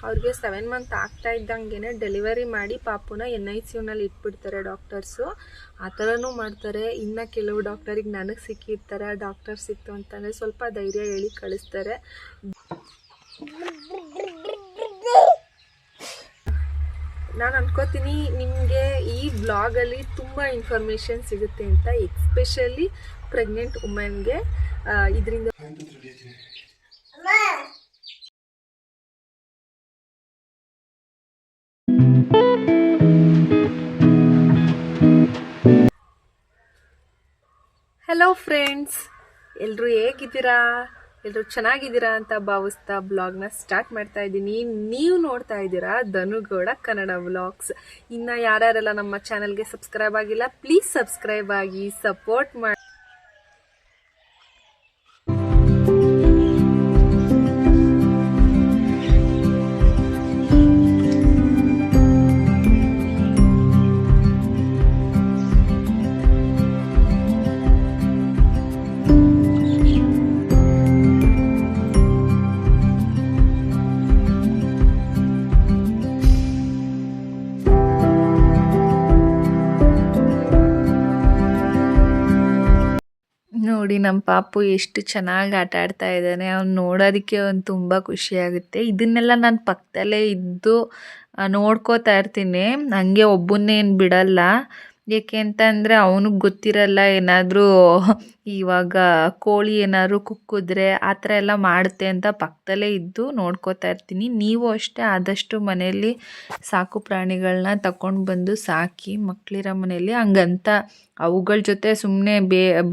ಅವ್ರಿಗೆ 7 ಮಂತ್ ಆಗ್ತಾ ಇದ್ದಂಗೆ ಡೆಲಿವರಿ ಮಾಡಿ ಪಾಪುನ NICUನಲ್ಲಿ ಇಟ್ಬಿಡ್ತಾರೆ ಡಾಕ್ಟರ್ಸು. ಆ ಥರನೂ ಮಾಡ್ತಾರೆ. ಇನ್ನು ಕೆಲವು ಡಾಕ್ಟರಿಗೆ ನನಗೆ ಸಿಕ್ಕಿರ್ತಾರೆ, ಡಾಕ್ಟರ್ ಸಿಕ್ತು ಅಂತಂದರೆ ಸ್ವಲ್ಪ ಧೈರ್ಯ ಹೇಳಿ ಕಳಿಸ್ತಾರೆ. ನಾನು ಅನ್ಕೋತೀನಿ ನಿಮಗೆ ಈ ಬ್ಲಾಗಲ್ಲಿ ತುಂಬ ಇನ್ಫಾರ್ಮೇಷನ್ ಸಿಗುತ್ತೆ ಅಂತ, ಎಸ್ಪೆಷಲಿ ಪ್ರೆಗ್ನೆಂಟ್ ವುಮೆನ್ಗೆ ಇದರಿಂದ. ಹಲೋ ಫ್ರೆಂಡ್ಸ್, ಎಲ್ಲರೂ ಹೇಗಿದ್ದೀರಾ? ಎಲ್ಲರೂ ಚೆನ್ನಾಗಿದ್ದೀರಾ ಅಂತ ಭಾವಿಸ್ತಾ ಬ್ಲಾಗ್ನ ಸ್ಟಾರ್ಟ್ ಮಾಡ್ತಾ ಇದ್ದೀನಿ. ನೀವು ನೋಡ್ತಾ ಇದ್ದೀರಾ ಧನುಗೌಡ ಕನ್ನಡ ವ್ಲಾಗ್ಸ್. ಇನ್ನು ಯಾರ್ಯಾರೆಲ್ಲ ನಮ್ಮ ಚಾನಲ್ಗೆ ಸಬ್ಸ್ಕ್ರೈಬ್ ಆಗಿಲ್ಲ, ಪ್ಲೀಸ್ ಸಬ್ಸ್ಕ್ರೈಬ್ ಆಗಿ ಸಪೋರ್ಟ್ ಮಾಡಿ. ನೋಡಿ ನಮ್ಮ ಪಾಪು ಎಷ್ಟು ಚೆನ್ನಾಗಿ ಆಟ ಆಡ್ತಾ ಇದ್ದಾನೆ. ಅವ್ನು ನೋಡೋದಕ್ಕೆ ಅವ್ನು ತುಂಬ ಖುಷಿಯಾಗುತ್ತೆ. ಇದನ್ನೆಲ್ಲ ನಾನು ಪಕ್ಕದಲ್ಲೇ ಇದ್ದು ನೋಡ್ಕೋತಾ ಇರ್ತೀನಿ. ಹಂಗೆ ಒಬ್ಬನ್ನೇನು ಬಿಡಲ್ಲ. ಏಕೆ ಅಂತಂದರೆ ಅವನಿಗೆ ಗೊತ್ತಿರಲ್ಲ, ಏನಾದರೂ ಇವಾಗ ಕೋಳಿ ಏನಾದ್ರು ಕುಕ್ಕಿದ್ರೆ ಆ ಥರ ಎಲ್ಲ ಮಾಡುತ್ತೆ ಅಂತ ಪಕ್ಕದಲ್ಲೇ ಇದ್ದು ನೋಡ್ಕೋತಾ ಇರ್ತೀನಿ. ನೀವು ಅಷ್ಟೇ ಆದಷ್ಟು ಮನೆಯಲ್ಲಿ ಸಾಕು ಪ್ರಾಣಿಗಳನ್ನ ತಗೊಂಡು ಬಂದು ಸಾಕಿ, ಮಕ್ಕಳಿರೋ ಮನೆಯಲ್ಲಿ. ಹಂಗಂತ ಅವುಗಳ ಜೊತೆ ಸುಮ್ಮನೆ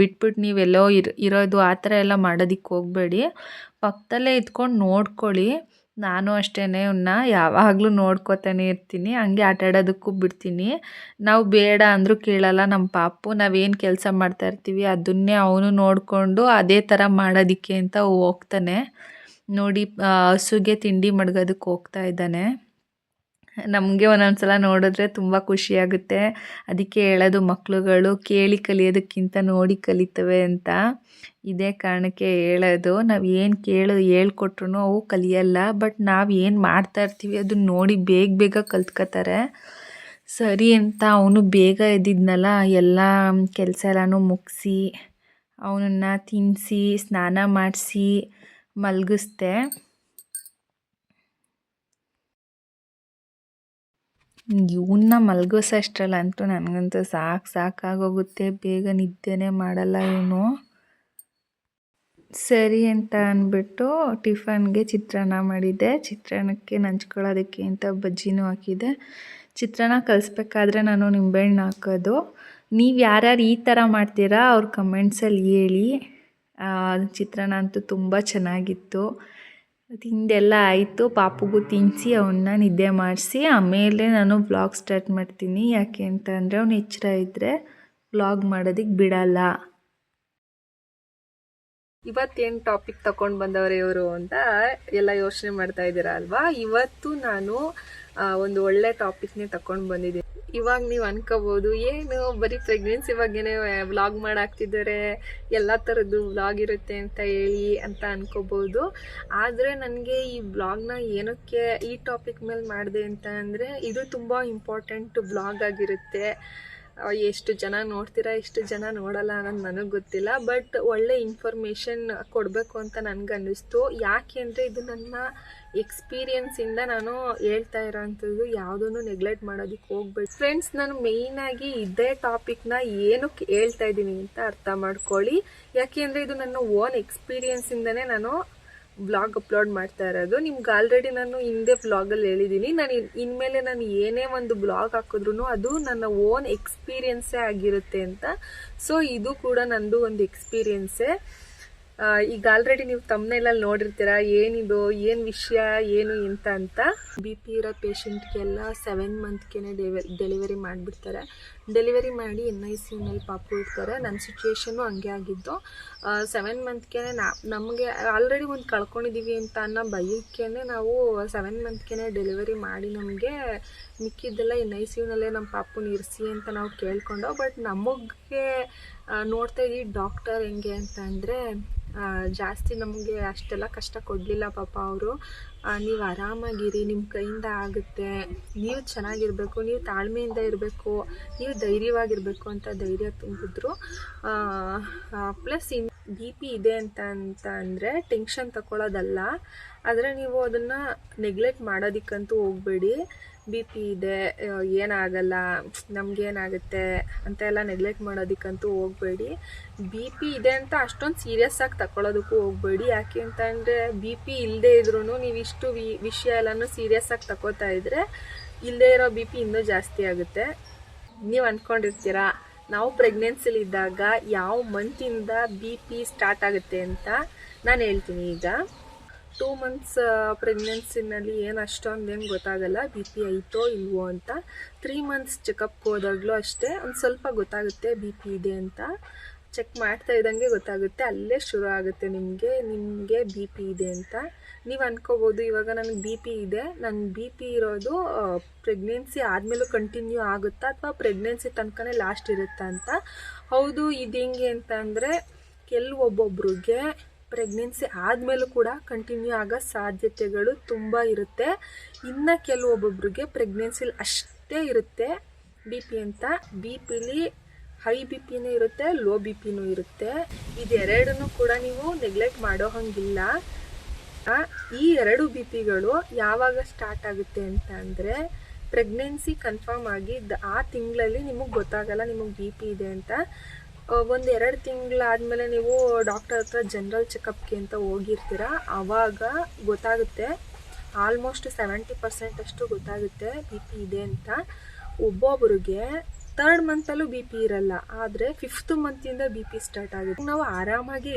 ಬಿಟ್ಬಿಟ್ಟು ನೀವೆಲ್ಲೋ ಇರೋದು ಆ ಥರ ಎಲ್ಲ ಮಾಡೋದಕ್ಕೆ ಹೋಗಬೇಡಿ. ಪಕ್ಕದಲ್ಲೇ ಇದ್ಕೊಂಡು ನೋಡ್ಕೊಳ್ಳಿ. ನಾನು ಅಷ್ಟೇ ಇವನ್ನ ಯಾವಾಗಲೂ ನೋಡ್ಕೋತಾನೆ ಇರ್ತೀನಿ. ಹಂಗೆ ಆಟ ಆಡೋದಕ್ಕೂ ಬಿಡ್ತೀನಿ. ನಾವು ಬೇಡ ಅಂದರೂ ಕೇಳಲ್ಲ ನಮ್ಮ ಪಾಪು. ನಾವೇನು ಕೆಲಸ ಮಾಡ್ತಾ ಇರ್ತೀವಿ ಅದನ್ನೇ ಅವನು ನೋಡಿಕೊಂಡು ಅದೇ ಥರ ಮಾಡೋದಕ್ಕೆ ಅಂತ ಹೋಗ್ತಾನೆ. ನೋಡಿ ಹಸುಗೆ ತಿಂಡಿ ಮಡ್ಗೋದಕ್ಕೆ ಹೋಗ್ತಾ ಇದ್ದಾನೆ. ನಮಗೆ ಒಂದೊಂದು ಸಲ ನೋಡಿದ್ರೆ ತುಂಬ ಖುಷಿಯಾಗುತ್ತೆ. ಅದಕ್ಕೆ ಹೇಳೋದು ಮಕ್ಕಳುಗಳು ಕೇಳಿ ಕಲಿಯೋದಕ್ಕಿಂತ ನೋಡಿ ಕಲಿತವೆ ಅಂತ. ಇದೇ ಕಾರಣಕ್ಕೆ ಹೇಳೋದು. ನಾವು ಏನು ಹೇಳ್ಕೊಟ್ರು ಅವು ಕಲಿಯಲ್ಲ. ಬಟ್ ನಾವು ಏನು ಮಾಡ್ತಾ ಇರ್ತೀವಿ ಅದನ್ನ ನೋಡಿ ಬೇಗ ಕಲ್ತ್ಕೋತಾರೆ. ಸರಿ ಅಂತ ಅವನು ಬೇಗ ಎದ್ದಿದ್ನಲ್ಲ, ಎಲ್ಲ ಕೆಲಸ ಎಲ್ಲನೂ ಮುಗಿಸಿ ಅವನನ್ನು ತಿನ್ನಿಸಿ ಸ್ನಾನ ಮಾಡಿಸಿ ಮಲಗಿಸ್ದೆ. ಇವನ್ನ ಮಲಗಿಸೋಷ್ಟರಲ್ಲಂತೂ ನನಗಂತೂ ಸಾಕಾಗೋಗುತ್ತೆ. ಬೇಗ ನಿದ್ದೆನೇ ಮಾಡಲ್ಲ ಇವನು. ಸರಿ ಅಂತ ಅಂದ್ಬಿಟ್ಟು ಟಿಫನ್ಗೆ ಚಿತ್ರಾನ್ನ ಮಾಡಿದ್ದೆ. ಚಿತ್ರಾನ್ನಕ್ಕೆ ನಂಚ್ಕೊಳ್ಳೋದಕ್ಕೆ ಅಂತ ಬಜ್ಜಿನೂ ಹಾಕಿದ್ದೆ. ಚಿತ್ರಾನ್ನ ಕಲಿಸ್ಬೇಕಾದ್ರೆ ನಾನು ನಿಂಬೆಹಣ್ಣು ಹಾಕೋದು. ನೀವು ಯಾರ್ಯಾರು ಈ ಥರ ಮಾಡ್ತೀರಾ ಅವ್ರ ಕಮೆಂಟ್ಸಲ್ಲಿ ಹೇಳಿ. ಚಿತ್ರಾನ್ನ ಅಂತೂ ತುಂಬ ಚೆನ್ನಾಗಿತ್ತು. ತಿಂದೆಲ್ಲ ಆಯಿತು. ಪಾಪುಗೂ ತಿನ್ನಿಸಿ ಅವನ್ನ ನಿದ್ದೆ ಮಾಡಿಸಿ ಆಮೇಲೆ ನಾನು ವ್ಲಾಗ್ ಸ್ಟಾರ್ಟ್ ಮಾಡ್ತೀನಿ. ಯಾಕೆ ಅಂತ ಅಂದರೆ ಅವ್ನು ಎಚ್ಚರ ಇದ್ದರೆ ವ್ಲಾಗ್ ಮಾಡೋದಕ್ಕೆ ಬಿಡಲ್ಲ. ಇವತ್ತೇನು ಟಾಪಿಕ್ ತಗೊಂಡು ಬಂದವರು ಇವರು ಅಂತ ಎಲ್ಲ ಯೋಚನೆ ಮಾಡ್ತಾ ಇದ್ದೀರಾ ಅಲ್ವಾ? ಇವತ್ತು ನಾನು ಒಂದು ಒಳ್ಳೆ ಟಾಪಿಕ್ನೇ ತಗೊಂಡು ಬಂದಿದ್ದೀನಿ. ಇವಾಗ ನೀವು ಅನ್ಕೋಬೋದು, ಏನು ಬರೀ ಪ್ರೆಗ್ನೆನ್ಸಿ ಬಗ್ಗೆನೇ ವ್ಲಾಗ್ ಮಾಡಾಕ್ತಿದ್ದಾರೆ, ಎಲ್ಲ ಥರದ್ದು ವ್ಲಾಗ್ ಇರುತ್ತೆ ಅಂತ ಹೇಳಿ ಅಂತ ಅನ್ಕೋಬೋದು. ಆದರೆ ನನಗೆ ಈ ವ್ಲಾಗ್ನ ಏನಕ್ಕೆ ಈ ಟಾಪಿಕ್ ಮೇಲೆ ಮಾಡಿದೆ ಅಂತ ಅಂದರೆ, ಇದು ತುಂಬ ಇಂಪಾರ್ಟೆಂಟ್ ವ್ಲಾಗ್ ಆಗಿರುತ್ತೆ. ಎಷ್ಟು ಜನ ನೋಡ್ತೀರಾ, ಎಷ್ಟು ಜನ ನೋಡಲ್ಲ ಅನ್ನೋದು ನನಗೆ ಗೊತ್ತಿಲ್ಲ. ಬಟ್ ಒಳ್ಳೆ ಇನ್ಫಾರ್ಮೇಷನ್ ಕೊಡಬೇಕು ಅಂತ ನನಗೆ ಅನ್ನಿಸ್ತು. ಯಾಕೆ ಅಂದರೆ ಇದು ನನ್ನ ಎಕ್ಸ್ಪೀರಿಯನ್ಸಿಂದ ನಾನು ಹೇಳ್ತಾ ಇರೋವಂಥದ್ದು. ಯಾವುದನ್ನು ನೆಗ್ಲೆಕ್ಟ್ ಮಾಡೋದಕ್ಕೆ ಹೋಗ್ಬೇಡಿ ಫ್ರೆಂಡ್ಸ್. ನಾನು ಮೇಯ್ನಾಗಿ ಇದೇ ಟಾಪಿಕ್ನ ಏನಕ್ಕೆ ಹೇಳ್ತಾ ಇದ್ದೀನಿ ಅಂತ ಅರ್ಥ ಮಾಡ್ಕೊಳ್ಳಿ. ಯಾಕೆ ಅಂದರೆ ಇದು ನನ್ನ ಓನ್ ಎಕ್ಸ್ಪೀರಿಯನ್ಸಿಂದನೇ ನಾನು ವ್ಲಾಗ್ ಅಪ್ಲೋಡ್ ಮಾಡ್ತಾ ಇರೋದು. ನಿಮ್ಗೆ ಆಲ್ರೆಡಿ ನಾನು ಹಿಂದೆ ವ್ಲಾಗಲ್ಲಿ ಹೇಳಿದ್ದೀನಿ, ನಾನು ಇನ್ಮೇಲೆ ನಾನು ಏನೇ ಒಂದು ವ್ಲಾಗ್ ಹಾಕಿದ್ರು ಅದು ನನ್ನ ಓನ್ ಎಕ್ಸ್ಪೀರಿಯನ್ಸೇ ಆಗಿರುತ್ತೆ ಅಂತ. ಸೊ ಇದು ಕೂಡ ನಂದು ಒಂದು ಎಕ್ಸ್ಪೀರಿಯನ್ಸೇ. ಈಗ ಆಲ್ರೆಡಿ ನೀವು ತಮ್ಮನೇಲಲ್ಲಿ ನೋಡಿರ್ತೀರಾ ಏನಿದು, ಏನು ವಿಷಯ, ಏನು ಅಂತ. BP ಇರೋ ಪೇಷಂಟ್ಗೆಲ್ಲ 7 ಮಂತ್ಗೆ ಡೆಲಿವರಿ ಮಾಡಿಬಿಡ್ತಾರೆ. ಡೆಲಿವರಿ ಮಾಡಿ NICUನಲ್ಲಿ ಪಾಪು ಇರ್ತಾರೆ. ನನ್ನ ಸಿಚುವೇಶನ್ನು ಹಂಗೆ ಆಗಿದ್ದು. 7 ಮಂತ್ಗೆ ನಮಗೆ ಆಲ್ರೆಡಿ ಒಂದು ಕಳ್ಕೊಂಡಿದ್ದೀವಿ ಅಂತ ಅನ್ನೋ ಭಯಕ್ಕೆ ನಾವು 7 ಮಂತ್ಗೆ ಡೆಲಿವರಿ ಮಾಡಿ ನಮಗೆ ಮಿಕ್ಕಿದ್ದೆಲ್ಲ NICUನಲ್ಲೇ ನಮ್ಮ ಪಾಪುನ ಇರಿಸಿ ಅಂತ ನಾವು ಕೇಳ್ಕೊಂಡು. ಬಟ್ ನಮಗೆ ನೋಡ್ತಾ ಇದ್ದೀವಿ ಡಾಕ್ಟರ್ ಹೆಂಗೆ ಅಂತ ಅಂದರೆ ಜಾಸ್ತಿ ನಮಗೆ ಅಷ್ಟೆಲ್ಲ ಕಷ್ಟ ಕೊಡಲಿಲ್ಲ ಪಾಪ ಅವರು. ನೀವು ಆರಾಮಾಗಿರಿ, ನಿಮ್ಮ ಕೈಯಿಂದ ಆಗುತ್ತೆ, ನೀವು ಚೆನ್ನಾಗಿರಬೇಕು, ನೀವು ತಾಳ್ಮೆಯಿಂದ ಇರಬೇಕು, ನೀವು ಧೈರ್ಯವಾಗಿರಬೇಕು ಅಂತ ಧೈರ್ಯ ತುಂಬಿದ್ರು. ಪ್ಲಸ್ ಬಿ ಪಿ ಇದೆ ಅಂತ ಅಂದರೆ ಟೆನ್ಷನ್ ತಗೊಳ್ಳೋದಲ್ಲ, ಆದರೆ ನೀವು ಅದನ್ನು ನೆಗ್ಲೆಕ್ಟ್ ಮಾಡೋದಕ್ಕಂತೂ ಹೋಗಬೇಡಿ. ಬಿ ಪಿ ಇದೆ, ಏನಾಗಲ್ಲ, ನಮಗೇನಾಗುತ್ತೆ ಅಂತ ಎಲ್ಲ ನೆಗ್ಲೆಕ್ಟ್ ಮಾಡೋದಕ್ಕಂತೂ ಹೋಗಬೇಡಿ. ಬಿ ಪಿ ಇದೆ ಅಂತ ಅಷ್ಟೊಂದು ಸೀರಿಯಸ್ ಆಗಿ ತಗೊಳ್ಳೋದಕ್ಕೂ ಹೋಗಬೇಡಿ. ಯಾಕೆ ಅಂತ ಅಂದರೆ ಬಿ ಪಿ ಇಲ್ಲದೆ ಇದ್ರೂ ನೀವು ಇಷ್ಟು ವಿಷಯ ಎಲ್ಲನೂ ಸೀರಿಯಸ್ ಆಗಿ ತಗೋತಾ ಇದ್ದರೆ ಇಲ್ಲದೆ ಇರೋ ಬಿ ಪಿ ಇನ್ನೂ ಜಾಸ್ತಿ ಆಗುತ್ತೆ. ನೀವು ಅಂದ್ಕೊಂಡಿರ್ತೀರಾ ನಾವು ಪ್ರೆಗ್ನೆನ್ಸಿಲಿದ್ದಾಗ ಯಾವ ಮಂತಿಂದ ಬಿ ಪಿ ಸ್ಟಾರ್ಟ್ ಆಗುತ್ತೆ ಅಂತ. ನಾನು ಹೇಳ್ತೀನಿ. ಈಗ 2 months ಪ್ರೆಗ್ನೆನ್ಸಿನಲ್ಲಿ ಏನು ಅಷ್ಟೊಂದೇನು ಗೊತ್ತಾಗಲ್ಲ ಬಿ ಪಿ ಐತೋ ಇಲ್ವೋ ಅಂತ. 3 months ಚೆಕಪ್ಗೆ ಹೋದಾಗಲೂ ಅಷ್ಟೇ ಒಂದು ಸ್ವಲ್ಪ ಗೊತ್ತಾಗುತ್ತೆ ಬಿ ಪಿ ಇದೆ ಅಂತ. ಚೆಕ್ ಮಾಡ್ತಾ ಇದ್ದಂಗೆ ಗೊತ್ತಾಗುತ್ತೆ, ಅಲ್ಲೇ ಶುರು ಆಗುತ್ತೆ ನಿಮಗೆ ಬಿ ಪಿ ಇದೆ ಅಂತ. ನೀವು ಅನ್ಕೋಬೋದು ಇವಾಗ ನನಗೆ ಬಿ ಪಿ ಇದೆ, ನನ್ನ ಬಿ ಪಿ ಇರೋದು ಪ್ರೆಗ್ನೆನ್ಸಿ ಆದಮೇಲೂ ಕಂಟಿನ್ಯೂ ಆಗುತ್ತಾ ಅಥವಾ ಪ್ರೆಗ್ನೆನ್ಸಿ ತನಕನೇ ಲಾಸ್ಟ್ ಇರುತ್ತಾ ಅಂತ. ಹೌದು, ಇದು ಹೆಂಗೆ ಅಂತ ಅಂದರೆ ಕೆಲವೊಬ್ಬೊಬ್ರಿಗೆ ಪ್ರೆಗ್ನೆನ್ಸಿ ಆದಮೇಲೂ ಕೂಡ ಕಂಟಿನ್ಯೂ ಆಗೋ ಸಾಧ್ಯತೆಗಳು ತುಂಬ ಇರುತ್ತೆ. ಇನ್ನು ಕೆಲವೊಬ್ಬೊಬ್ರಿಗೆ ಪ್ರೆಗ್ನೆನ್ಸಿಲಿ ಅಷ್ಟೇ ಇರುತ್ತೆ ಬಿ ಪಿ ಅಂತ. ಬಿ ಪಿಲಿ ಹೈ ಬಿ ಪಿನೂ ಇರುತ್ತೆ, ಲೋ ಬಿ ಪಿನೂ ಇರುತ್ತೆ. ಇದೆರಡನ್ನೂ ಕೂಡ ನೀವು ನೆಗ್ಲೆಕ್ಟ್ ಮಾಡೋ ಹಂಗಿಲ್ಲ. ಈ 2 ಬಿ ಪಿಗಳು ಯಾವಾಗ ಸ್ಟಾರ್ಟ್ ಆಗುತ್ತೆ ಅಂತ ಅಂದರೆ ಪ್ರೆಗ್ನೆನ್ಸಿ ಕನ್ಫರ್ಮ್ ಆಗಿ ಆ ತಿಂಗಳಲ್ಲಿ ನಿಮಗೆ ಗೊತ್ತಾಗಲ್ಲ ನಿಮಗೆ ಬಿ ಪಿ ಇದೆ ಅಂತ. 1-2 ತಿಂಗಳಾದಮೇಲೆ ನೀವು ಡಾಕ್ಟರ್ ಹತ್ರ ಜನರಲ್ ಚೆಕಪ್ಗೆ ಅಂತ ಹೋಗಿರ್ತೀರ, ಆವಾಗ ಗೊತ್ತಾಗುತ್ತೆ. ಆಲ್ಮೋಸ್ಟ್ 70% ಅಷ್ಟು ಗೊತ್ತಾಗುತ್ತೆ ಬಿ ಪಿ ಇದೆ ಅಂತ. ಒಬ್ಬೊಬ್ರಿಗೆ 3rd ಮಂತಲ್ಲೂ ಬಿ ಪಿ ಇರಲ್ಲ, ಆದರೆ 5th ಮಂತಿಂದ ಬಿ ಪಿ ಸ್ಟಾರ್ಟ್ ಆಗುತ್ತೆ. ನಾವು ಆರಾಮಾಗಿ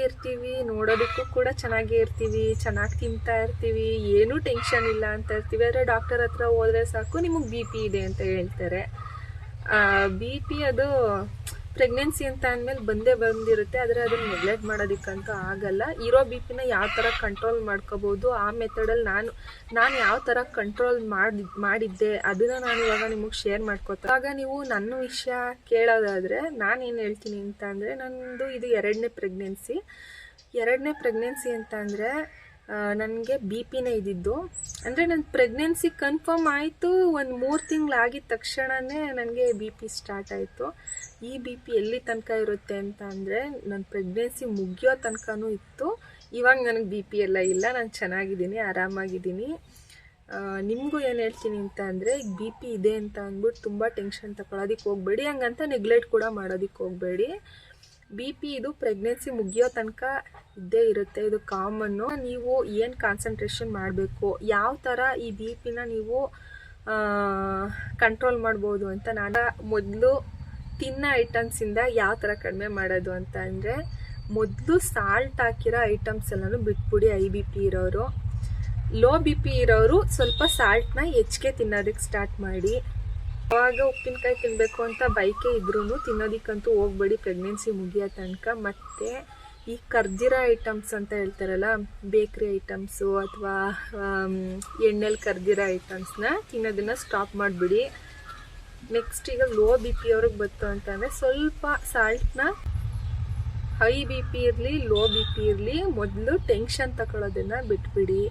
ಇರ್ತೀವಿ, ನೋಡೋದಕ್ಕೂ ಕೂಡ ಚೆನ್ನಾಗೇ ಇರ್ತೀವಿ, ಚೆನ್ನಾಗಿ ತಿಂತಾ ಇರ್ತೀವಿ, ಏನೂ ಟೆನ್ಷನ್ ಇಲ್ಲ ಅಂತ ಇರ್ತೀವಿ. ಆದರೆ ಡಾಕ್ಟರ್ ಹತ್ರ ಹೋದರೆ ಸಾಕು ನಿಮಗೆ ಬಿ ಪಿ ಇದೆ ಅಂತ ಹೇಳ್ತಾರೆ. ಬಿ ಪಿ ಅದು ಪ್ರೆಗ್ನೆನ್ಸಿ ಅಂತ ಅಂದಮೇಲೆ ಬಂದಿರುತ್ತೆ, ಆದರೆ ಅದನ್ನು ನೆಗ್ಲೆಕ್ಟ್ ಮಾಡೋದಕ್ಕಂತೂ ಆಗಲ್ಲ. ಇರೋ ಬಿ ಪಿನ ಯಾವ ಥರ ಕಂಟ್ರೋಲ್ ಮಾಡ್ಕೋಬೋದು, ಆ ಮೆಥಡಲ್ಲಿ ನಾನು ಯಾವ ಥರ ಕಂಟ್ರೋಲ್ ಮಾಡಿದ್ದೆ ಅದನ್ನು ನಾನು ಇವಾಗ ನಿಮಗೆ ಶೇರ್ ಮಾಡ್ಕೋತೀನಿ. ಆಗ ನೀವು ನನ್ನ ವಿಷಯ ಕೇಳೋದಾದರೆ ನಾನೇನು ಹೇಳ್ತೀನಿ ಅಂತ ಅಂದರೆ, ನನ್ನದು ಇದು 2ನೇ ಪ್ರೆಗ್ನೆನ್ಸಿ ಅಂತ ಅಂದರೆ ನನಗೆ ಬಿ ಪಿನೇ ಇದ್ದಿದ್ದು. ಅಂದರೆ ನನ್ನ ಪ್ರೆಗ್ನೆನ್ಸಿ ಕನ್ಫರ್ಮ್ ಆಯಿತು, ಒಂದು 3 ತಿಂಗಳಾಗಿದ್ದ ತಕ್ಷಣವೇ ನನಗೆ ಬಿ ಪಿ ಸ್ಟಾರ್ಟ್ ಆಯಿತು. ಈ ಬಿ ಪಿ ಎಲ್ಲಿ ತನಕ ಇರುತ್ತೆ ಅಂತ ಅಂದರೆ ನನ್ನ ಪ್ರೆಗ್ನೆನ್ಸಿ ಮುಗಿಯೋ ತನಕನೂ ಇತ್ತು. ಇವಾಗ ನನಗೆ ಬಿ ಪಿ ಎಲ್ಲ ಇಲ್ಲ, ನಾನು ಚೆನ್ನಾಗಿದ್ದೀನಿ, ಆರಾಮಾಗಿದ್ದೀನಿ. ನಿಮಗೂ ಏನು ಹೇಳ್ತೀನಿ ಅಂತ ಅಂದರೆ ಈಗ ಬಿ ಪಿ ಇದೆ ಅಂತ ಅಂದ್ಬಿಟ್ಟು ತುಂಬ ಟೆನ್ಷನ್ ತಗೊಳ್ಳೋದಕ್ಕೆ ಹೋಗಬೇಡಿ, ಹಂಗಂತ ನೆಗ್ಲೆಕ್ಟ್ ಕೂಡ ಮಾಡೋದಕ್ಕೆ ಹೋಗಬೇಡಿ. ಬಿ ಪಿ ಇದು ಪ್ರೆಗ್ನೆನ್ಸಿ ಮುಗಿಯೋ ತನಕ ಇದ್ದೇ ಇರುತ್ತೆ, ಇದು ಕಾಮನ್ನು. ನೀವು ಏನು ಕಾನ್ಸಂಟ್ರೇಷನ್ ಮಾಡಬೇಕು, ಯಾವ ಥರ ಈ ಬಿ ಪಿನ ನೀವು ಕಂಟ್ರೋಲ್ ಮಾಡ್ಬೋದು ಅಂತ ನಾನು ಮೊದಲು ತಿನ್ನೋ ಐಟಮ್ಸಿಂದ ಯಾವ ಥರ ಕಡಿಮೆ ಮಾಡೋದು ಅಂತ ಅಂದರೆ, ಮೊದಲು ಸಾಲ್ಟ್ ಹಾಕಿರೋ ಐಟಮ್ಸ್ ಎಲ್ಲನೂ ಬಿಟ್ಬಿಡಿ. ಐ ಬಿ ಪಿ ಇರೋರು, ಲೋ ಬಿ ಪಿ ಇರೋರು ಸ್ವಲ್ಪ ಸಾಲ್ಟ್ನ ಹೆಚ್ಚಿಗೆ ತಿನ್ನೋದಕ್ಕೆ ಸ್ಟಾರ್ಟ್ ಮಾಡಿ. ಆವಾಗ ಉಪ್ಪಿನಕಾಯಿ ತಿನ್ನಬೇಕು ಅಂತ ಬೈಕೆ ಇದ್ರೂ ತಿನ್ನೋದಕ್ಕಂತೂ ಹೋಗಬೇಡಿ ಪ್ರೆಗ್ನೆನ್ಸಿ ಮುಗಿಯೋ ತನಕ. ಮತ್ತು ಈ ಕರ್ದಿರೋ ಐಟಮ್ಸ್ ಅಂತ ಹೇಳ್ತಾರಲ್ಲ, ಬೇಕ್ರಿ ಐಟಮ್ಸು ಅಥವಾ ಎಣ್ಣೆಲಿ ಕರ್ದಿರೋ ಐಟಮ್ಸ್ನ ತಿನ್ನೋದನ್ನು ಸ್ಟಾಪ್ ಮಾಡಿಬಿಡಿ. ನೆಕ್ಸ್ಟ್ ಈಗ ಲೋ ಬಿ ಪಿ ಅವ್ರಿಗೆ ಬಂತು ಅಂತಂದರೆ ಸ್ವಲ್ಪ ಸಾಲ್ಟ್ನ, ಹೈ ಬಿ ಪಿ ಇರಲಿ ಲೋ ಬಿ ಪಿ ಇರಲಿ, ಮೊದಲು ಟೆನ್ಷನ್ ತಗೊಳ್ಳೋದನ್ನು ಬಿಟ್ಬಿಡಿ.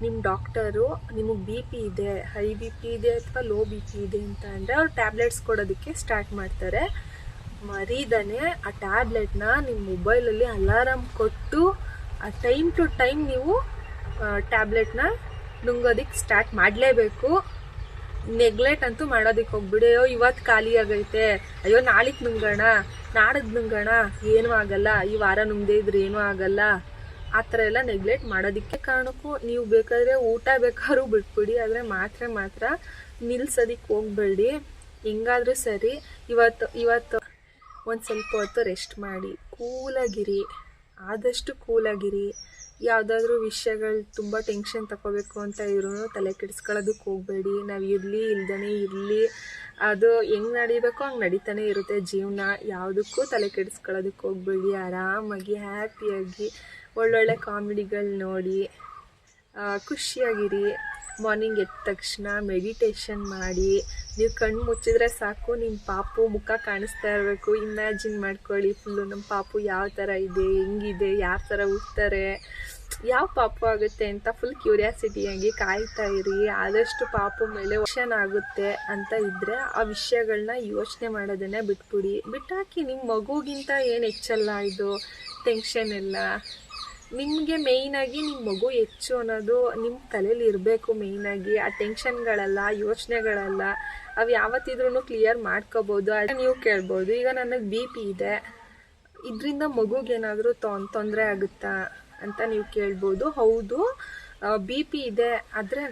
ನಿಮ್ಮ ಡಾಕ್ಟರು ನಿಮಗೆ ಬಿ ಪಿ ಇದೆ, ಹೈ ಬಿ ಪಿ ಇದೆ ಅಥವಾ ಲೋ ಬಿ ಪಿ ಇದೆ ಅಂತ ಅಂದರೆ ಅವ್ರು ಟ್ಯಾಬ್ಲೆಟ್ಸ್ ಕೊಡೋದಕ್ಕೆ ಸ್ಟಾರ್ಟ್ ಮಾಡ್ತಾರೆ. ಮರೀದಾನೆ ಆ ಟ್ಯಾಬ್ಲೆಟ್ನ ನಿಮ್ಮ ಮೊಬೈಲಲ್ಲಿ ಅಲಾರಾಮ್ ಕೊಟ್ಟು ಆ ಟೈಮ್ ಟು ಟೈಮ್ ನೀವು ಟ್ಯಾಬ್ಲೆಟ್ನ ನುಂಗೋದಕ್ಕೆ ಸ್ಟಾರ್ಟ್ ಮಾಡಲೇಬೇಕು. ನೆಗ್ಲೆಕ್ಟ್ ಅಂತೂ ಮಾಡೋದಕ್ಕೆ ಹೋಗ್ಬಿಡಿ. ಅಯ್ಯೋ ಇವತ್ತು ಖಾಲಿ ಆಗೈತೆ, ಅಯ್ಯೋ ನಾಳಿಗೆ ನುಂಗೋಣ, ನಾಡಿದ್ದು ನುಂಗೋಣ, ಏನೂ ಆಗಲ್ಲ, ಈ ವಾರ ನುಂಗದೇ ಇದ್ರೆ ಏನೂ ಆಗಲ್ಲ, ಆ ಥರ ಎಲ್ಲ ನೆಗ್ಲೆಕ್ಟ್ ಮಾಡೋದಕ್ಕೆ ಕಾರಣಕ್ಕೂ ನೀವು ಬೇಕಾದರೆ ಊಟ ಬೇಕಾದ್ರೂ ಬಿಟ್ಬಿಡಿ, ಆದರೆ ಮಾತ್ರ ನಿಲ್ಸೋದಕ್ಕೆ ಹೋಗಬೇಡಿ. ಹಿಂಗಾದ್ರೂ ಸರಿ ಇವತ್ತು ಒಂದು ಸ್ವಲ್ಪ ಹೊತ್ತು ರೆಸ್ಟ್ ಮಾಡಿ, ಕೂಲಾಗಿರಿ, ಆದಷ್ಟು ಕೂಲಾಗಿರಿ. ಯಾವುದಾದ್ರೂ ವಿಷಯಗಳು ತುಂಬ ಟೆನ್ಷನ್ ತಗೋಬೇಕು ಅಂತ ಇರೋ ತಲೆ ಕೆಡಿಸ್ಕೊಳ್ಳೋದಕ್ಕೆ ಹೋಗಬೇಡಿ. ನಾವು ಇಲ್ಲದೇ ಇರಲಿ, ಅದು ಹೆಂಗೆ ನಡಿಬೇಕೋ ಹಂಗೆ ನಡೀತಾನೆ ಇರುತ್ತೆ ಜೀವನ. ಯಾವುದಕ್ಕೂ ತಲೆ ಕೆಡಿಸ್ಕೊಳ್ಳೋದಕ್ಕೆ ಹೋಗಬೇಡಿ. ಆರಾಮಾಗಿ ಹ್ಯಾಪಿಯಾಗಿ ಒಳ್ಳೊಳ್ಳೆ ಕಾಮಿಡಿಗಳು ನೋಡಿ ಖುಷಿಯಾಗಿರಿ. ಮಾರ್ನಿಂಗ್ ಎದ್ದ ತಕ್ಷಣ ಮೆಡಿಟೇಷನ್ ಮಾಡಿ, ನೀವು ಕಣ್ಣು ಮುಚ್ಚಿದ್ರೆ ಸಾಕು ನಿಮ್ಮ ಪಾಪು ಮುಖ ಕಾಣಿಸ್ತಾ ಇರಬೇಕು. ಇಮ್ಯಾಜಿನ್ ಮಾಡ್ಕೊಳ್ಳಿ ಫುಲ್ಲು ನಮ್ಮ ಪಾಪು ಯಾವ ಥರ ಇದೆ, ಹೆಂಗಿದೆ, ಯಾವ ಥರ ಹುಡ್ತಾರೆ, ಯಾವ ಪಾಪು ಆಗುತ್ತೆ ಅಂತ ಫುಲ್ ಕ್ಯೂರಿಯಾಸಿಟಿಯಾಗಿ ಕಾಯ್ತಾ ಇರಿ. ಆದಷ್ಟು ಪಾಪು ಮೇಲೆ ವರ್ಷನ್ ಆಗುತ್ತೆ ಅಂತ ಇದ್ದರೆ ಆ ವಿಷಯಗಳನ್ನ ಯೋಚನೆ ಮಾಡೋದನ್ನೇ ಬಿಟ್ಬಿಡಿ. ಬಿಟ್ಟಾಕಿ. ನಿಮ್ಮ ಮಗುಗಿಂತ ಏನು ಹೆಚ್ಚಲ್ಲ ಇದು ಟೆನ್ಷನ್ ಎಲ್ಲ. ನಿಮಗೆ ಮೇಯ್ನಾಗಿ ನಿಮ್ಮ ಮಗು ಹೆಚ್ಚು ಅನ್ನೋದು ನಿಮ್ಮ ತಲೆಯಲ್ಲಿ ಇರಬೇಕು. ಮೇಯ್ನಾಗಿ ಆ ಟೆನ್ಷನ್ಗಳೆಲ್ಲ, ಯೋಚನೆಗಳೆಲ್ಲ ಅವು ಯಾವತ್ತಿದ್ರೂ ಕ್ಲಿಯರ್ ಮಾಡ್ಕೋಬೋದು. ನೀವು ಕೇಳ್ಬೋದು, ಈಗ ನನಗೆ BP ಇದೆ, ಇದರಿಂದ ಮಗುಗೇನಾದರೂ ತೊಂದರೆ ಆಗುತ್ತಾ ಅಂತ ನೀವು ಕೇಳ್ಬೋದು. ಹೌದು, BP ಇದೆ, ಆದರೆ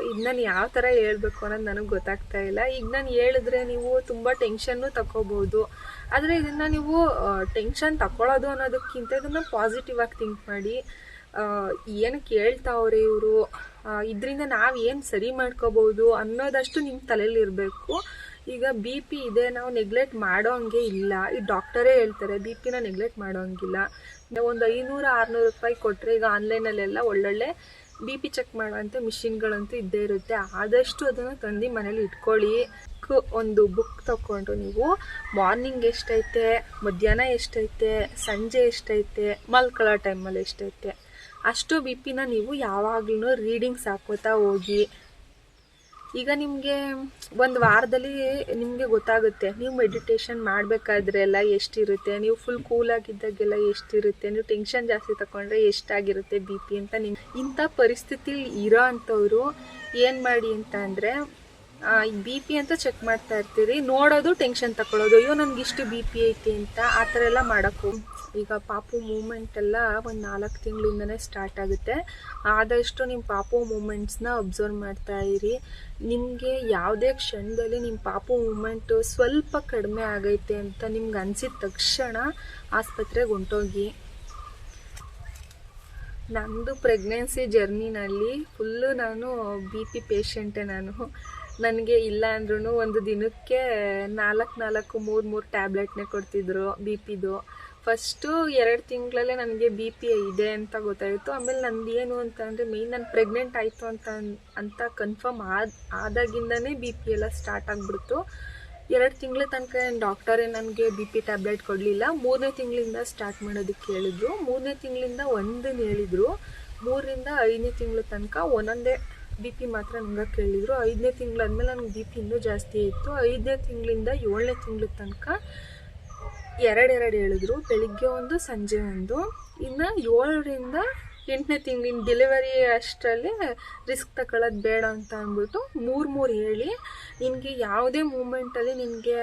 ಇದು ನಾನು ಯಾವ ಥರ ಹೇಳ್ಬೇಕು ಅನ್ನೋದು ನನಗೆ ಗೊತ್ತಾಗ್ತಾ ಇಲ್ಲ. ಈಗ ನಾನು ಹೇಳಿದ್ರೆ ನೀವು ತುಂಬ ಟೆನ್ಷನ್ನು ತಗೋಬೋದು. ಆದರೆ ಇದನ್ನು ನೀವು ಟೆನ್ಷನ್ ತಗೊಳ್ಳೋದು ಅನ್ನೋದಕ್ಕಿಂತ ಇದನ್ನು ಪಾಸಿಟಿವ್ ಆಗಿ ಥಿಂಕ್ ಮಾಡಿ. ಏನಕ್ಕೆ ಹೇಳ್ತಾವ್ರೆ ಇವರು, ಇದರಿಂದ ನಾವು ಏನು ಸರಿ ಮಾಡ್ಕೋಬೋದು ಅನ್ನೋದಷ್ಟು ನಿಮ್ಮ ತಲೆಯಲ್ಲಿ ಇರಬೇಕು. ಈಗ BP ಇದೆ, ನಾವು ನೆಗ್ಲೆಕ್ಟ್ ಮಾಡೋ ಹಂಗೆ ಇಲ್ಲ. ಈ ಡಾಕ್ಟರೇ ಹೇಳ್ತಾರೆ BPನ ನೆಗ್ಲೆಕ್ಟ್ ಮಾಡೋ ಹಂಗಿಲ್ಲ. ಒಂದು 500-600 ರೂಪಾಯಿ ಕೊಟ್ಟರೆ ಈಗ ಆನ್ಲೈನಲ್ಲೆಲ್ಲ ಒಳ್ಳೊಳ್ಳೆ BP ಚೆಕ್ ಮಾಡೋವಂಥ ಮಿಷಿನ್ಗಳಂತೂ ಇದ್ದೇ ಇರುತ್ತೆ. ಆದಷ್ಟು ಅದನ್ನು ತಂದು ಮನೇಲಿ ಇಟ್ಕೊಳ್ಳಿ. ಒಂದು ಬುಕ್ ತಗೊಂಡು ನೀವು ಮಾರ್ನಿಂಗ್ ಎಷ್ಟೈತೆ, ಮಧ್ಯಾಹ್ನ ಎಷ್ಟೈತೆ, ಸಂಜೆ ಎಷ್ಟೈತೆ, ಮಲ್ಕೊಳ್ಳೋ ಟೈಮಲ್ಲಿ ಎಷ್ಟೈತೆ ಅಷ್ಟು BPನ ನೀವು ಯಾವಾಗ್ಲೂ ರೀಡಿಂಗ್ಸ್ ಹಾಕೋತಾ ಹೋಗಿ. ಈಗ ನಿಮಗೆ ಒಂದು ವಾರದಲ್ಲಿ ನಿಮಗೆ ಗೊತ್ತಾಗುತ್ತೆ, ನೀವು ಮೆಡಿಟೇಷನ್ ಮಾಡಬೇಕಾದ್ರೆ ಎಲ್ಲ ಎಷ್ಟಿರುತ್ತೆ, ನೀವು ಫುಲ್ ಕೂಲಾಗಿದ್ದಾಗೆಲ್ಲ ಎಷ್ಟಿರುತ್ತೆ, ನೀವು ಟೆನ್ಷನ್ ಜಾಸ್ತಿ ತಗೊಂಡ್ರೆ ಎಷ್ಟಾಗಿರುತ್ತೆ BP ಅಂತ. ನಿಮ್ಗೆ ಇಂಥ ಪರಿಸ್ಥಿತಿಲಿ ಇರೋ ಅಂಥವ್ರು ಏನು ಮಾಡಿ ಅಂತ ಅಂದರೆ, BP ಅಂತ ಚೆಕ್ ಮಾಡ್ತಾ ಇರ್ತೀರಿ, ನೋಡೋದು ಟೆನ್ಷನ್ ತಗೊಳ್ಳೋದು, ಅಯ್ಯೋ ನನಗಿಷ್ಟು BP ಐತಿ ಅಂತ ಆ ಥರ ಎಲ್ಲ ಮಾಡೋಕ್ಕೂ. ಈಗ ಪಾಪು ಮೂಮೆಂಟ್ ಎಲ್ಲ ಒಂದು 4 ತಿಂಗಳಿಂದನೇ ಸ್ಟಾರ್ಟ್ ಆಗುತ್ತೆ. ಆದಷ್ಟು ನಿಮ್ಮ ಪಾಪು ಮೂಮೆಂಟ್ಸ್ನ ಅಬ್ಸರ್ವ್ ಮಾಡ್ತಾ ಇರಿ. ನಿಮಗೆ ಯಾವುದೇ ಕ್ಷಣದಲ್ಲಿ ನಿಮ್ಮ ಪಾಪು ಮೂಮೆಂಟು ಸ್ವಲ್ಪ ಕಡಿಮೆ ಆಗೈತೆ ಅಂತ ನಿಮ್ಗೆ ಅನಿಸಿದ ತಕ್ಷಣ ಆಸ್ಪತ್ರೆಗೆ ಹೊಂಟೋಗಿ. ನಮ್ಮದು ಪ್ರೆಗ್ನೆನ್ಸಿ ಜರ್ನಿನಲ್ಲಿ ಫುಲ್ಲು ನಾನು BP ಪೇಷಂಟೇ. ನನಗೆ ಇಲ್ಲ ಅಂದ್ರೂ ಒಂದು ದಿನಕ್ಕೆ 4 ಟ್ಯಾಬ್ಲೆಟ್ನೇ ಕೊಡ್ತಿದ್ರು BPದು. ಫಸ್ಟು 2 ತಿಂಗಳಲ್ಲೇ ನನಗೆ BP ಇದೆ ಅಂತ ಗೊತ್ತಾಯಿತು. ಆಮೇಲೆ ನಂದು ಏನು ಅಂತ ಅಂದರೆ, ಮೇಯ್ನ್ ನಾನು ಪ್ರೆಗ್ನೆಂಟ್ ಆಯಿತು ಅಂತ ಕನ್ಫರ್ಮ್ ಆದಾಗಿಂದನೇ BP ಎಲ್ಲ ಸ್ಟಾರ್ಟ್ ಆಗಿಬಿಡ್ತು. 2 ತಿಂಗಳ ತನಕ ಡಾಕ್ಟರೇ ನನಗೆ BP ಟ್ಯಾಬ್ಲೆಟ್ ಕೊಡಲಿಲ್ಲ. 3ನೇ ತಿಂಗಳಿಂದ ಸ್ಟಾರ್ಟ್ ಮಾಡೋದಕ್ಕೆ ಹೇಳಿದ್ರು. 3ನೇ ತಿಂಗಳಿಂದ ಒಂದನ್ನು ಹೇಳಿದರು. 3ರಿಂದ 5ನೇ ತಿಂಗಳ ತನಕ ಒಂದೊಂದೇ BP ಮಾತ್ರ ನಂಗೆ ಕೇಳಿದರು. 5ನೇ ತಿಂಗಳಾದ್ಮೇಲೆ ನನಗೆ BP ಇನ್ನೂ ಜಾಸ್ತಿ ಇತ್ತು. 5ನೇ ತಿಂಗಳಿಂದ 7ನೇ ತಿಂಗಳ ತನಕ 2 ಹೇಳಿದ್ರು, ಬೆಳಿಗ್ಗೆ ಒಂದು ಸಂಜೆ ಒಂದು. ಇನ್ನು 7ರಿಂದ 8ನೇ ತಿಂಗಳಿನ ಡೆಲಿವರಿ ಅಷ್ಟರಲ್ಲಿ ರಿಸ್ಕ್ ತಗೊಳ್ಳೋದು ಬೇಡ ಅಂತ ಅಂದ್ಬಿಟ್ಟು 3 ಹೇಳಿ, ನಿನಗೆ ಯಾವುದೇ ಮೂಮೆಂಟಲ್ಲಿ ನಿನಗೆ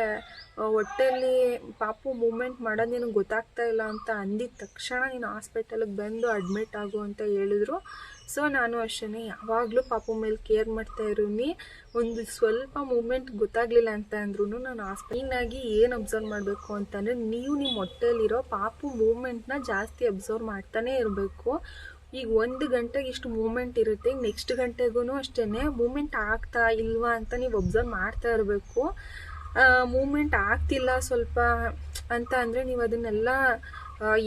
ಹೊಟ್ಟೆಯಲ್ಲಿ ಪಾಪು ಮೂಮೆಂಟ್ ಮಾಡೋದು ನಿನಗೆ ಗೊತ್ತಾಗ್ತಾ ಇಲ್ಲ ಅಂತ ಅಂದಿದ ತಕ್ಷಣ ನೀನು ಹಾಸ್ಪಿಟಲ್ಗೆ ಬಂದು ಅಡ್ಮಿಟ್ ಆಗು ಅಂತ ಹೇಳಿದ್ರು. ಸೊ ನಾನು ಅಷ್ಟೇ ಯಾವಾಗಲೂ ಪಾಪು ಮೇಲೆ ಕೇರ್ ಮಾಡ್ತಾ ಇರೋನಿ. ಒಂದು ಸ್ವಲ್ಪ ಮೂಮೆಂಟ್ ಗೊತ್ತಾಗಲಿಲ್ಲ ಅಂತ ಅಂದ್ರೂ ನಾನು ಮೇಯ್ನಾಗಿ ಏನು ಅಬ್ಸರ್ವ್ ಮಾಡಬೇಕು ಅಂತಂದರೆ, ನೀವು ನಿಮ್ಮ ಹೊಟ್ಟೆಯಲ್ಲಿರೋ ಪಾಪು ಮೂಮೆಂಟ್ನ ಜಾಸ್ತಿ ಅಬ್ಸರ್ವ್ ಮಾಡ್ತಾನೆ ಇರಬೇಕು. ಈಗ 1 ಗಂಟೆಗೆ ಇಷ್ಟು ಮೂಮೆಂಟ್ ಇರುತ್ತೆ, ಈಗ ನೆಕ್ಸ್ಟ್ ಗಂಟೆಗೂ ಅಷ್ಟೇ ಮೂಮೆಂಟ್ ಆಗ್ತಾ ಇಲ್ವಾ ಅಂತ ನೀವು ಅಬ್ಸರ್ವ್ ಮಾಡ್ತಾ ಇರಬೇಕು. ಮೂಮೆಂಟ್ ಆಗ್ತಿಲ್ಲ ಸ್ವಲ್ಪ ಅಂತ ಅಂದರೆ ನೀವು ಅದನ್ನೆಲ್ಲ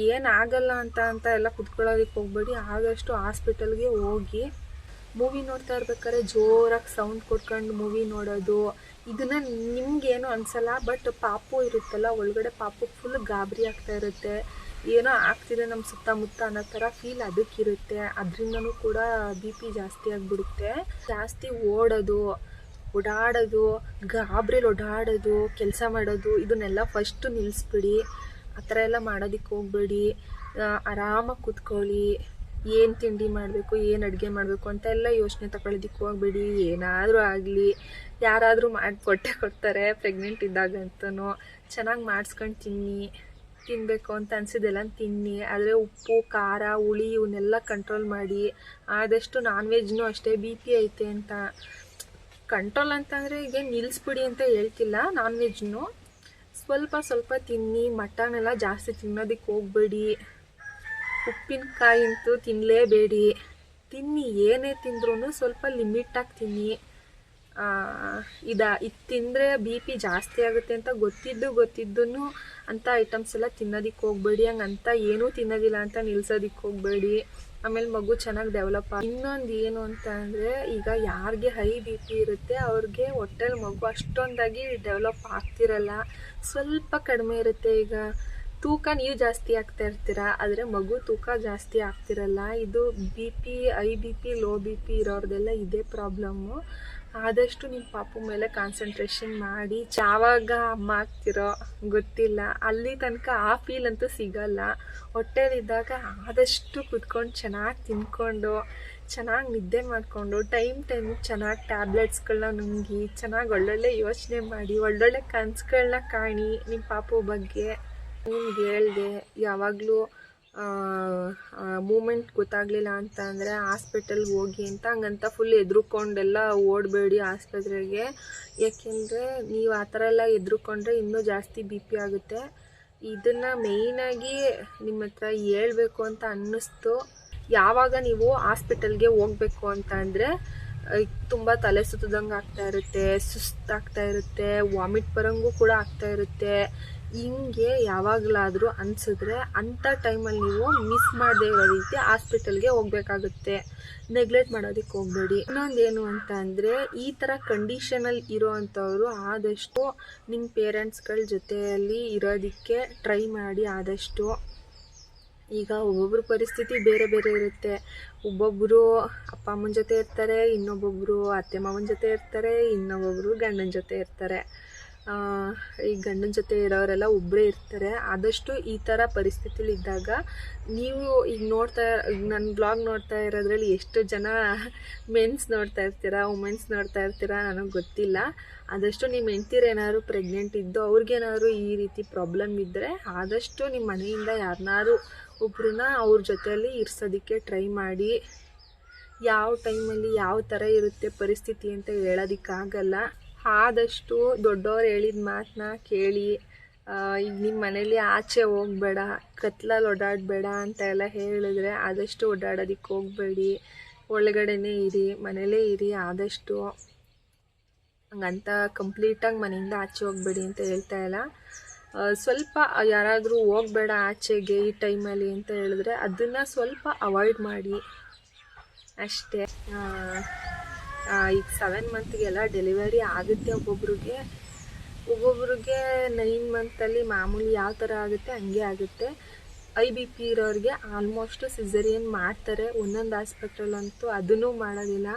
ಏನಾಗಲ್ಲ ಅಂತ ಎಲ್ಲ ಕುತ್ಕೊಳ್ಳೋದಕ್ಕೆ ಹೋಗ್ಬೇಡಿ. ಆದಷ್ಟು ಹಾಸ್ಪಿಟಲ್ಗೆ ಹೋಗಿ. ಮೂವಿ ನೋಡ್ತಾ ಇರ್ಬೇಕಾದ್ರೆ ಜೋರಾಗಿ ಸೌಂಡ್ ಕೊಟ್ಕೊಂಡು ಮೂವಿ ನೋಡೋದು, ಇದನ್ನು ನಿಮ್ಗೇನು ಅನಿಸಲ್ಲ. ಬಟ್ ಪಾಪು ಇರುತ್ತಲ್ಲ ಒಳಗಡೆ, ಪಾಪು ಫುಲ್ ಗಾಬರಿ ಆಗ್ತಾ ಇರುತ್ತೆ, ಏನೋ ಆಗ್ತಿದೆ ನಮ್ಮ ಸುತ್ತಮುತ್ತ ಅನ್ನೋ ಥರ ಫೀಲ್ ಅದಕ್ಕಿರುತ್ತೆ. ಅದರಿಂದನೂ ಕೂಡ BP ಜಾಸ್ತಿ ಆಗಿಬಿಡುತ್ತೆ. ಜಾಸ್ತಿ ಓಡಾಡೋದು, ಗಾಬರಿಲಿ ಓಡಾಡೋದು, ಕೆಲಸ ಮಾಡೋದು, ಇದನ್ನೆಲ್ಲ ಫಸ್ಟು ನಿಲ್ಲಿಸ್ಬಿಡಿ. ಆ ಥರ ಎಲ್ಲ ಮಾಡೋದಕ್ಕೆ ಹೋಗ್ಬೇಡಿ. ಆರಾಮಾಗಿ ಕೂತ್ಕೊಳ್ಳಿ. ಏನು ತಿಂಡಿ ಮಾಡಬೇಕು, ಏನು ಅಡುಗೆ ಮಾಡಬೇಕು ಅಂತ ಎಲ್ಲ ಯೋಚನೆ ತಗೊಳ್ಳೋದಕ್ಕೆ ಹೋಗ್ಬೇಡಿ. ಏನಾದರೂ ಆಗಲಿ, ಯಾರಾದರೂ ಕೊಡ್ತಾರೆ ಪ್ರೆಗ್ನೆಂಟ್ ಇದ್ದಾಗಂತೂ. ಚೆನ್ನಾಗಿ ಮಾಡಿಸ್ಕೊಂಡು ತಿನ್ನಬೇಕು ಅಂತ ಅನಿಸಿದೆಲ್ಲ ತಿನ್ನಿ. ಆದರೆ ಉಪ್ಪು, ಖಾರ, ಹುಳಿ ಇವನ್ನೆಲ್ಲ ಕಂಟ್ರೋಲ್ ಮಾಡಿ. ಆದಷ್ಟು ನಾನ್ ವೆಜ್ನೂ ಅಷ್ಟೇ. BP ಐತೆ ಅಂತ ಕಂಟ್ರೋಲ್ ಅಂತಂದರೆ ಈಗ ನಿಲ್ಲಿಸ್ಬಿಡಿ ಅಂತ ಹೇಳ್ತಿಲ್ಲ. ನಾನ್ ವೆಜ್ನು ಸ್ವಲ್ಪ ತಿನ್ನಿ. ಮಟನ್ ಎಲ್ಲ ಜಾಸ್ತಿ ತಿನ್ನೋದಕ್ಕೆ ಹೋಗ್ಬೇಡಿ. ಉಪ್ಪಿನಕಾಯಿ ಅಂತೂ ತಿನ್ನಲೇಬೇಡಿ. ತಿನ್ನಿ, ಏನೇ ತಿಂದ್ರೂ ಸ್ವಲ್ಪ ಲಿಮಿಟಾಗಿ ತಿನ್ನಿ. ಇದು ತಿಂದರೆ BP ಜಾಸ್ತಿ ಆಗುತ್ತೆ ಅಂತ ಗೊತ್ತಿದ್ದು ಅಂಥ ಐಟಮ್ಸ್ ಎಲ್ಲ ತಿನ್ನೋದಕ್ಕೆ ಹೋಗ್ಬೇಡಿ. ಹಂಗಂತ ಏನೂ ತಿನ್ನೋದಿಲ್ಲ ಅಂತ ನಿಲ್ಸೋದಕ್ಕೆ ಹೋಗ್ಬೇಡಿ. ಆಮೇಲೆ ಮಗು ಚೆನ್ನಾಗಿ ಡೆವಲಪ್ ಇನ್ನೊಂದು ಏನು ಅಂತ ಅಂದರೆ, ಈಗ ಯಾರಿಗೆ ಹೈ BP ಇರುತ್ತೆ ಅವ್ರಿಗೆ ಹೊಟ್ಟೆಲಿ ಮಗು ಅಷ್ಟೊಂದಾಗಿ ಡೆವಲಪ್ ಆಗ್ತಿರಲ್ಲ, ಸ್ವಲ್ಪ ಕಡಿಮೆ ಇರುತ್ತೆ. ಈಗ ತೂಕ ನೀವು ಜಾಸ್ತಿ ಆಗ್ತಾ ಇರ್ತೀರ, ಆದರೆ ಮಗು ತೂಕ ಜಾಸ್ತಿ ಆಗ್ತಿರಲ್ಲ. ಇದು BP, high BP, low BP ಇರೋರ್ದೆಲ್ಲ ಇದೇ ಪ್ರಾಬ್ಲಮ್ಮು. ಆದಷ್ಟು ನಿಮ್ಮ ಪಾಪು ಮೇಲೆ ಕಾನ್ಸಂಟ್ರೇಷನ್ ಮಾಡಿ. ಯಾವಾಗ ಅಮ್ಮ ಆಗ್ತಿರೋ ಗೊತ್ತಿಲ್ಲ, ಅಲ್ಲಿ ತನಕ ಆ ಫೀಲ್ ಅಂತೂ ಸಿಗಲ್ಲ. ಹೊಟ್ಟೆಲಿದ್ದಾಗ ಆದಷ್ಟು ಕುತ್ಕೊಂಡು ಚೆನ್ನಾಗಿ ತಿನ್ಕೊಂಡು ಚೆನ್ನಾಗಿ ನಿದ್ದೆ ಮಾಡಿಕೊಂಡು ಟೈಮಿಗೆ ಚೆನ್ನಾಗಿ ಟ್ಯಾಬ್ಲೆಟ್ಸ್ಗಳನ್ನ ನುಂಗಿ ಚೆನ್ನಾಗಿ ಒಳ್ಳೊಳ್ಳೆ ಯೋಚನೆ ಮಾಡಿ ಒಳ್ಳೊಳ್ಳೆ ಕನಸುಗಳನ್ನ ಕಾಣಿ. ನಿಮ್ಮ ಪಾಪು ಬಗ್ಗೆ ನಿಮ್ಗೆ ಹೇಳಿದೆ, ಯಾವಾಗಲೂ ಮೂಮೆಂಟ್ ಗೊತ್ತಾಗಲಿಲ್ಲ ಅಂತ ಅಂದರೆ ಹಾಸ್ಪಿಟಲ್ಗೆ ಹೋಗಿ ಅಂತ. ಹಂಗಂತ ಫುಲ್ ಎದ್ರುಕೊಂಡೆಲ್ಲ ಓಡಬೇಡಿ ಆಸ್ಪತ್ರೆಗೆ. ಏಕೆಂದರೆ ನೀವು ಆ ಥರ ಎಲ್ಲ ಎದ್ರುಕೊಂಡ್ರೆ ಇನ್ನೂ ಜಾಸ್ತಿ BP ಆಗುತ್ತೆ. ಇದನ್ನು ಮೇಯ್ನಾಗಿ ನಿಮ್ಮ ಹತ್ರ ಹೇಳ್ಬೇಕು ಅಂತ ಅನ್ನಿಸ್ತು. ಯಾವಾಗ ನೀವು ಹಾಸ್ಪಿಟಲ್ಗೆ ಹೋಗ್ಬೇಕು ಅಂತ ಅಂದರೆ ತುಂಬ ತಲೆ ಸುತ್ತದಂಗೆ ಆಗ್ತಾ ಇರುತ್ತೆ, ಸುಸ್ತಾಗ್ತಾ ಇರುತ್ತೆ, ವಾಮಿಟ್ ಬರೋಂಗೂ ಕೂಡ ಆಗ್ತಾ ಇರುತ್ತೆ. ಹಿಂಗೆ ಯಾವಾಗಲಾದರೂ ಅನಿಸಿದ್ರೆ ಅಂಥ ಟೈಮಲ್ಲಿ ನೀವು ಮಿಸ್ ಮಾಡದೇ ಇರೋ ರೀತಿ ಹಾಸ್ಪಿಟಲ್ಗೆ ಹೋಗ್ಬೇಕಾಗುತ್ತೆ. ನೆಗ್ಲೆಕ್ಟ್ ಮಾಡೋದಕ್ಕೆ ಹೋಗಬೇಡಿ. ಇನ್ನೊಂದೇನು ಅಂತ ಅಂದರೆ, ಈ ಥರ ಕಂಡೀಷನಲ್ಲಿ ಇರೋ ಅಂಥವ್ರು ಆದಷ್ಟು ನಿಮ್ಮ ಪೇರೆಂಟ್ಸ್ಗಳ ಜೊತೆಯಲ್ಲಿ ಇರೋದಕ್ಕೆ ಟ್ರೈ ಮಾಡಿ. ಆದಷ್ಟು ಈಗ ಒಬ್ಬೊಬ್ರ ಪರಿಸ್ಥಿತಿ ಬೇರೆ ಬೇರೆ ಇರುತ್ತೆ. ಒಬ್ಬೊಬ್ಬರು ಅಪ್ಪ ಅಮ್ಮನ ಜೊತೆ ಇರ್ತಾರೆ, ಇನ್ನೊಬ್ಬೊಬ್ಬರು ಅತ್ತೆ ಮಾವನ ಜೊತೆ ಇರ್ತಾರೆ, ಇನ್ನೊಬ್ಬೊಬ್ಬರು ಗಂಡನ ಜೊತೆ ಇರ್ತಾರೆ. ಈ ಗಂಡನ ಜೊತೆ ಇರೋರೆಲ್ಲ ಒಬ್ಬರೇ ಇರ್ತಾರೆ. ಆದಷ್ಟು ಈ ಥರ ಪರಿಸ್ಥಿತಿಲಿ ಇದ್ದಾಗ ನೀವು ಈಗ ನನ್ನ ಬ್ಲಾಗ್ ನೋಡ್ತಾ ಇರೋದ್ರಲ್ಲಿ ಎಷ್ಟು ಜನ ಮೆನ್ಸ್ ನೋಡ್ತಾ ಇರ್ತೀರಾ, ವುಮೆನ್ಸ್ ನೋಡ್ತಾ ಇರ್ತೀರಾ ನನಗೆ ಗೊತ್ತಿಲ್ಲ. ಆದಷ್ಟು ನಿಮ್ಮ ಹೆಂಡ್ತಿರು ಏನಾದ್ರು ಪ್ರೆಗ್ನೆಂಟ್ ಇದ್ದು ಅವ್ರಿಗೇನಾದ್ರು ಈ ರೀತಿ ಪ್ರಾಬ್ಲಮ್ ಇದ್ದರೆ ಆದಷ್ಟು ನಿಮ್ಮ ಮನೆಯಿಂದ ಯಾರನ್ನಾರು ಒಬ್ರನ್ನ ಅವ್ರ ಜೊತೆಯಲ್ಲಿ ಇರ್ಸೋದಕ್ಕೆ ಟ್ರೈ ಮಾಡಿ. ಯಾವ ಟೈಮಲ್ಲಿ ಯಾವ ಥರ ಇರುತ್ತೆ ಪರಿಸ್ಥಿತಿ ಅಂತ ಹೇಳೋದಕ್ಕಾಗಲ್ಲ. ಆದಷ್ಟು ದೊಡ್ಡವ್ರು ಹೇಳಿದ ಮಾತನ್ನ ಕೇಳಿ. ಈಗ ನಿಮ್ಮ ಮನೇಲಿ ಆಚೆ ಹೋಗಬೇಡ, ಕತ್ಲಲ್ಲಿ ಓಡಾಡಬೇಡ ಅಂತ ಎಲ್ಲ ಹೇಳಿದ್ರೆ ಆದಷ್ಟು ಓಡಾಡೋದಕ್ಕೆ ಹೋಗಬೇಡಿ. ಒಳಗಡೆನೇ ಇರಿ, ಮನೇಲೇ ಇರಿ. ಆದಷ್ಟು ಹಂಗಂತ ಕಂಪ್ಲೀಟಾಗಿ ಮನೆಯಿಂದ ಆಚೆ ಹೋಗಬೇಡಿ ಅಂತ ಹೇಳ್ತಾ ಇಲ್ಲ. ಸ್ವಲ್ಪ ಯಾರಾದರೂ ಹೋಗಬೇಡ ಆಚೆಗೆ ಈ ಟೈಮಲ್ಲಿ ಅಂತ ಹೇಳಿದ್ರೆ ಅದನ್ನು ಸ್ವಲ್ಪ ಅವಾಯ್ಡ್ ಮಾಡಿ ಅಷ್ಟೇ. ಈಗ 7 ಮಂತ್ಗೆಲ್ಲ ಡೆಲಿವರಿ ಆಗುತ್ತೆ. ಒಬ್ಬೊಬ್ರಿಗೆ 9 ಮಂತಲ್ಲಿ ಮಾಮೂಲಿ ಯಾವ ಥರ ಆಗುತ್ತೆ ಹಂಗೆ ಆಗುತ್ತೆ. ಹೈ BP ಇರೋರಿಗೆ ಆಲ್ಮೋಸ್ಟ್ ಸಿಸೇರಿಯನ್ ಮಾಡ್ತಾರೆ ಒಂದೊಂದು ಹಾಸ್ಪಿಟಲಂತೂ, ಅದನ್ನೂ ಮಾಡೋದಿಲ್ಲ.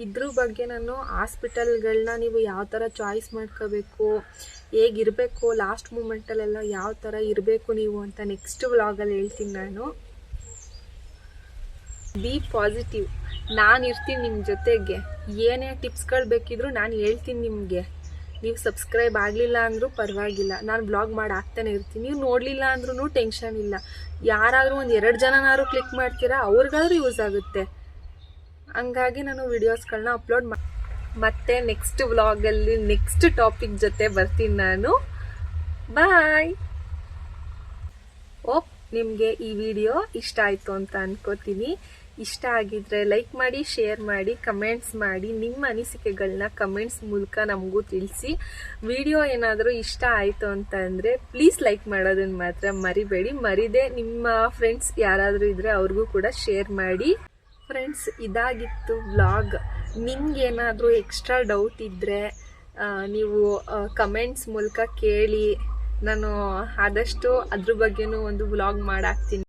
ಇದ್ರ ಬಗ್ಗೆ ನಾನು ಹಾಸ್ಪಿಟಲ್ಗಳನ್ನ ನೀವು ಯಾವ ಥರ ಚಾಯ್ಸ್ ಮಾಡ್ಕೋಬೇಕು, ಹೇಗಿರಬೇಕು, ಲಾಸ್ಟ್ ಮೂಮೆಂಟಲ್ಲೆಲ್ಲ ಯಾವ ಥರ ಇರಬೇಕು ನೀವು ಅಂತ ನೆಕ್ಸ್ಟ್ ವ್ಲಾಗಲ್ಲಿ ಹೇಳ್ತೀನಿ. ನಾನು ಬಿ ಪಾಸಿಟಿವ್, ನಾನು ಇರ್ತೀನಿ ನಿಮ್ಮ ಜೊತೆಗೆ. ಏನೇ ಟಿಪ್ಸ್ಗಳು ಬೇಕಿದ್ರು ನಾನು ಹೇಳ್ತೀನಿ ನಿಮಗೆ. ನೀವು ಸಬ್ಸ್ಕ್ರೈಬ್ ಆಗಲಿಲ್ಲ ಅಂದರೂ ಪರವಾಗಿಲ್ಲ, ನಾನು ಬ್ಲಾಗ್ ಮಾಡಿ ಹಾಕ್ತಾನೆ ಇರ್ತೀನಿ. ನೀವು ನೋಡಲಿಲ್ಲ ಅಂದ್ರೂ ಟೆನ್ಷನ್ ಇಲ್ಲ. ಯಾರಾದರೂ 1-2 ಜನನಾದ್ರು ಕ್ಲಿಕ್ ಮಾಡ್ತೀರಾ, ಅವ್ರಿಗಾದ್ರೂ ಯೂಸ್ ಆಗುತ್ತೆ. ಹಂಗಾಗಿ ನಾನು ವಿಡಿಯೋಸ್ಗಳನ್ನ ಅಪ್ಲೋಡ್ ಮತ್ತೆ ನೆಕ್ಸ್ಟ್ ವ್ಲಾಗಲ್ಲಿ ನೆಕ್ಸ್ಟ್ ಟಾಪಿಕ್ ಜೊತೆ ಬರ್ತೀನಿ ನಾನು. ಬಾಯ್. ಓಪ್ ನಿಮಗೆ ಈ ವಿಡಿಯೋ ಇಷ್ಟ ಆಯಿತು ಅಂತ ಅನ್ಕೋತೀನಿ. ಇಷ್ಟ ಆಗಿದ್ರೆ ಲೈಕ್ ಮಾಡಿ, ಶೇರ್ ಮಾಡಿ, ಕಮೆಂಟ್ಸ್ ಮಾಡಿ. ನಿಮ್ಮ ಅನಿಸಿಕೆಗಳನ್ನ ಕಮೆಂಟ್ಸ್ ಮೂಲಕ ನಮಗೂ ತಿಳಿಸಿ. ವಿಡಿಯೋ ಏನಾದರೂ ಇಷ್ಟ ಆಯಿತು ಅಂತ ಅಂದರೆ ಪ್ಲೀಸ್ ಲೈಕ್ ಮಾಡೋದನ್ನು ಮಾತ್ರ ಮರಿಬೇಡಿ. ಮರಿದೆ ನಿಮ್ಮ ಫ್ರೆಂಡ್ಸ್ ಯಾರಾದರೂ ಇದ್ದರೆ ಅವ್ರಿಗೂ ಕೂಡ ಶೇರ್ ಮಾಡಿ. ಫ್ರೆಂಡ್ಸ್, ಇದಾಗಿತ್ತು ವ್ಲಾಗ್. ನಿಮ್ಗೇನಾದರೂ ಎಕ್ಸ್ಟ್ರಾ ಡೌಟ್ ಇದ್ದರೆ ನೀವು ಕಮೆಂಟ್ಸ್ ಮೂಲಕ ಕೇಳಿ. ನಾನು ಆದಷ್ಟು ಅದ್ರ ಬಗ್ಗೆನೂ ಒಂದು ವ್ಲಾಗ್ ಮಾಡಾಕ್ತೀನಿ.